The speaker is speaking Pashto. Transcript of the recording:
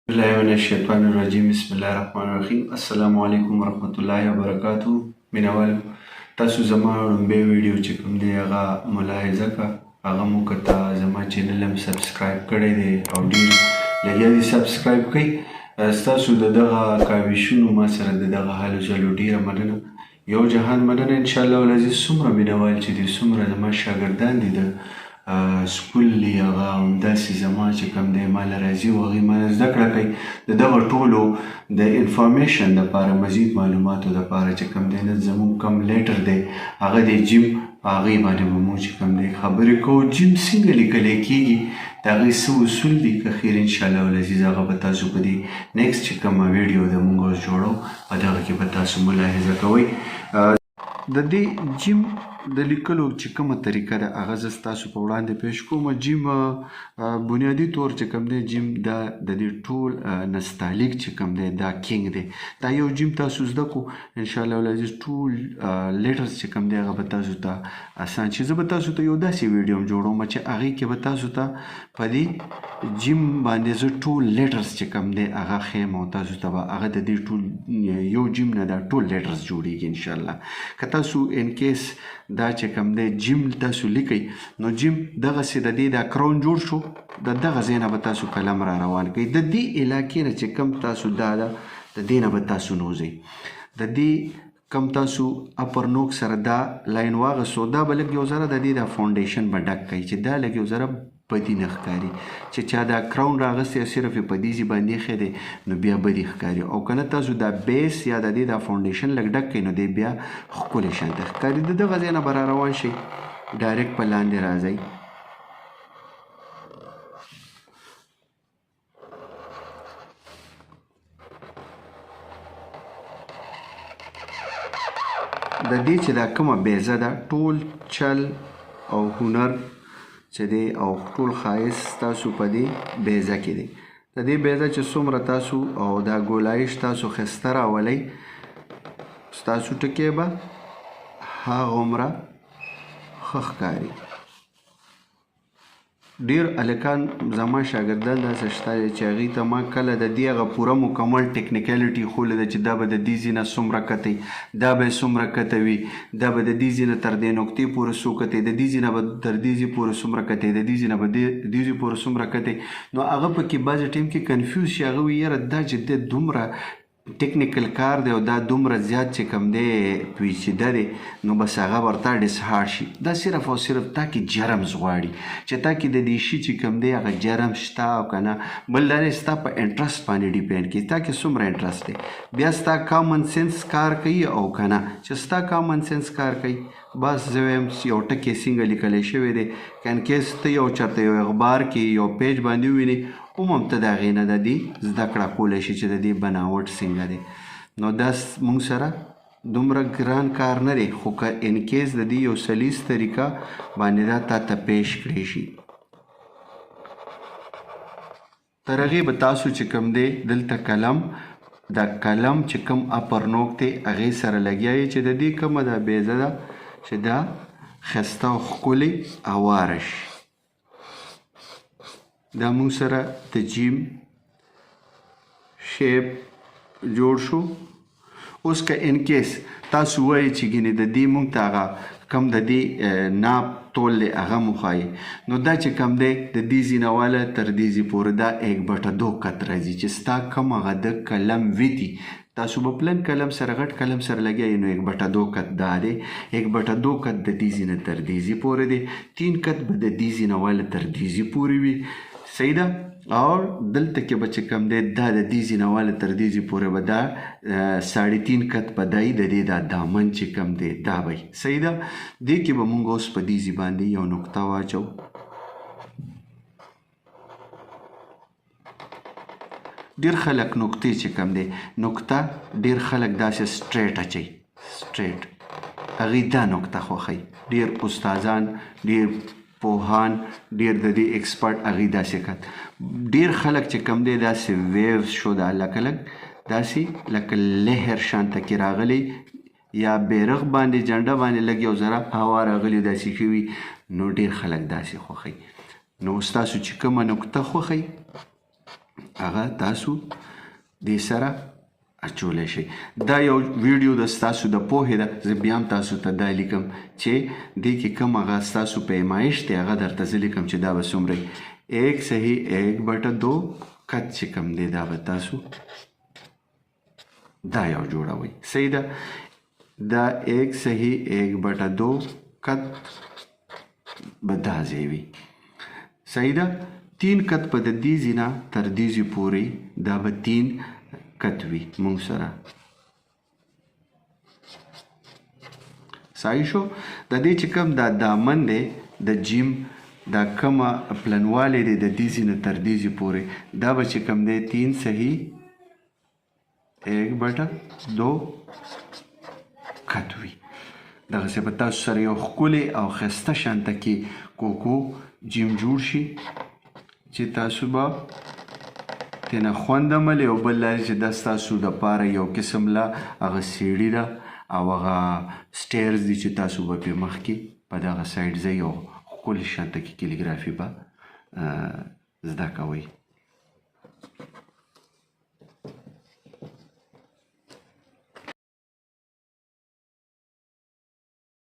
بالله من الشیطان الرجیم بسم الله الرحمن الرحیم السلام علیکم ورحمت الله وبرکاتو مینوال تاسو زما لومبی ویډیو چې کوم دی هغه ملاحظه کا هغه مو کته زما چینل هم سبسکرایب کړی دی او ډیر لږه دی سبسکرایب کړئ تاسو دغه کاوشونو ما سره دغه حالو جلو ډیره مننه یو جهان مننه ان شاء الله ولزي څومره مینوال چې دي څومره زما شاګردان دي د سکول دی هغه همداسې زما چې کوم دی ما له راځي او هغوی ما زده کړه کوي د دغه ټولو د انفارمیشن دپاره مزید معلوماتو دپاره چې کوم دی نن زموږ کوم لیټر دی هغه دی جیم په هغې باندې به موږ چې کوم دی خبرې کوو جیم څنګه لیکلی کېږي د هغې څه اصول دي که خیر انشاءالله العزیز هغه به تاسو په دې نیکسټ چې کومه ویډیو د موږ اوس جوړو په دغه کې به تاسو ملاحظه کوئ د دې جیم د لیکلو چې کومه طریقه ده هغه زه ستاسو په وړاندې پیش کوم جیم بنیادي طور چې کوم دی جیم دا د دې ټول نستعلیق چې کوم دی دا کینګ دی دا یو جیم تاسو زده کو انشاءالله العزیز ټول لیټرز چې کوم دی هغه به تاسو ته اسان چې زه به تاسو ته یو داسې ویډیو هم جوړوم چې هغې کې به تاسو ته په دې جیم باندې زه ټول لیټرز چې کوم دی هغه ښیم او تاسو ته به هغه د دې ټول یو جیم نه دا ټول لیټرز جوړیږي انشاءالله که تاسو ان کیس دا چې کوم دی جیم تاسو لیکئ نو جیم دغسې د دې دا کراون جوړ شو د دغه ځای نه به تاسو قلم را روان کوئ د دې علاقې نه چې کوم تاسو دا ده د دې نه به تاسو نوځئ د دې کم تاسو اپر نوک سره دا لاین واغسو دا به لږ یو ذره د دې دا فاونډیشن به ډک کوي چې دا لږ یو ذره بدي نه ښکاري چې چا دا کراون راغستی صرف یې په دې ځای باندې ایښی دی نو بیا بدي ښکاري او که نه تاسو دا بیس یا د دې دا فاونډیشن لږ ډک کوئ نو دی بیا ښکلی شانته ښکاري د دغه ځای نه به را روان شئ ډایرکټ په لاندې راځئ د دې چې دا کومه بیزه ده ټول چل او هنر چې دی او ټول ښایست تاسو په دې بیزه کې دی د دې بیزه چې څومره تاسو او دا ګولایش تاسو ښایسته راولئ ستاسو ټکی به هغومره ښه ښکاري ډیر هلکان زما شاګردان داسې شته چې هغوی ته ما کله د دې هغه پوره مکمل ټکنیکلیټي ښوولې ده چې دا به د دې ځای نه څومره کتئ دا به یې څومره کته وي دا به د دې ځای نه تر دې نقطې پورې څو کتئ د دې ځای نه به تر دې ځای پورې څومره کتئ د دې ځای نه به دې ځای پورې څومره کتئ نو هغه پکې بعضې ټایم کې کنفیوز شي هغه وایي یاره دا چې دی دومره ټکنیکل کار دی او دا دومره زیات چې کوم دی پیچیده دی نو بس هغه ورته ډسهارډ شي دا صرف او صرف تا کې جرمز غواړي چې تا کې د دې شي چې کوم دی هغه جرم شته او که نه بل دا دی ستا په انټرسټ باندې ډیپینډ کوي تا کې څومره انټرسټ دی بیا ستا کامن سینس کار کوي او که نه چې ستا کامن سینس کار کوي بس زه وایم یو ټکی څنګه لیکلی شوی دی که انکیس ته یو چېرته یو اخبار کې یو پیج باندې ووینې هم ته د هغې نه د دې زده کړه کولی شي چې د دې بناوټ څنګه دی نو دا موږ سره دومره ګران کار نه دی خو که انکیس د دې یو سلیس طریقه باندې دا تا ته پیش کړی شي تر هغې به تاسو چې کوم دی دلته قلم دا قلم چې کوم اپر نوک دی هغې سره لګیا یې چې د دې کومه دا بیزه ده چې دا ښایسته او ښکلې هواره شي دا موږ سره د جیم شیپ جوړ شو اوس که انکیس تاسو وایئ چې ګینې د دې موږ ته هغه کم د دې ناپ تول دی هغه مو ښایي نو دا چې کم دی د دې ځای نه واله تر دې ځای پورې دا 1/2 کت راځي چې ستا کم هغه د قلم ویتي تاسو به پلن قلم سره غټ قلم سره لګیئ نو 1/2 کت دا دی 1/2 کت د دې ځای نه تر دې ځای پورې دی 3 کت به د دې ځای نه واله تر دې ځای پورې وي صحیح ده او دلته کې به چې کوم دی دا د دې ځای نه واله تر دې ځای پورې به دا 3.5 کت به دی د دې دا دامن چې کوم دی دا به صحیح ده دې کې به مونږ اوس په دې ځای باندې یو نقطه واچو ډېر خلک نقطې چې کوم دی نقطه ډېر خلک داسې سټریټ اچوي سټریټ هغوی دا نقطه خوښوي ډېر استادان ډېر پوهان ډېر د دې ایکسپرټ هغوی داسې کت ډېر خلک چې کوم دی داسې ویوز شو دا لکه لږ داسې لکه لهر شانته کې راغلی یا بیرغ باندې جنډه باندې لږ یو ذره هوا راغلي داسې ښه وي نو ډېر خلک داسې خوښوي نو ستاسو چې کومه نقطه خوښوي هغه تاسو دې سره اچولی شئ. دا یو ویډیو د ستاسو د پوهې ده. زه بیا هم تاسو ته دا لیکم چې دې کې کوم هغه ستاسو پیمایش دی هغه درته زه لیکم چې دا به څومره وي. 1/1/2 قد چې کوم دی دا به تاسو دا یو جوړوئ. صحیح ده. دا 1/1/2 قد به دا ځای وي. صحیح ده. 3 قد په د دې ځای نه تر دې ځای پورې دا به 3 قد وي مونږ سره. صحیح شو. د دې چې کوم دا دامن دی د جیم دا کومه پلنوالی دی د دې ځای نه تر دې ځای پورې دا به چې کوم دی 3/1/2 قد وي. دغسې به تاسو سره یو ښکلی او ښایسته شانته کې کوکو جیم جوړ شي چې تاسو به ترېنه خوند اخلئ. او بل لارې چې دا ستاسو دپاره یو قسم له هغه سیړي ده او هغه سټیرز دي چې تاسو به پرې مخکې په دغه سایډ ځئ او ښکلي شانته کې کلیګرافي به زده کوئ.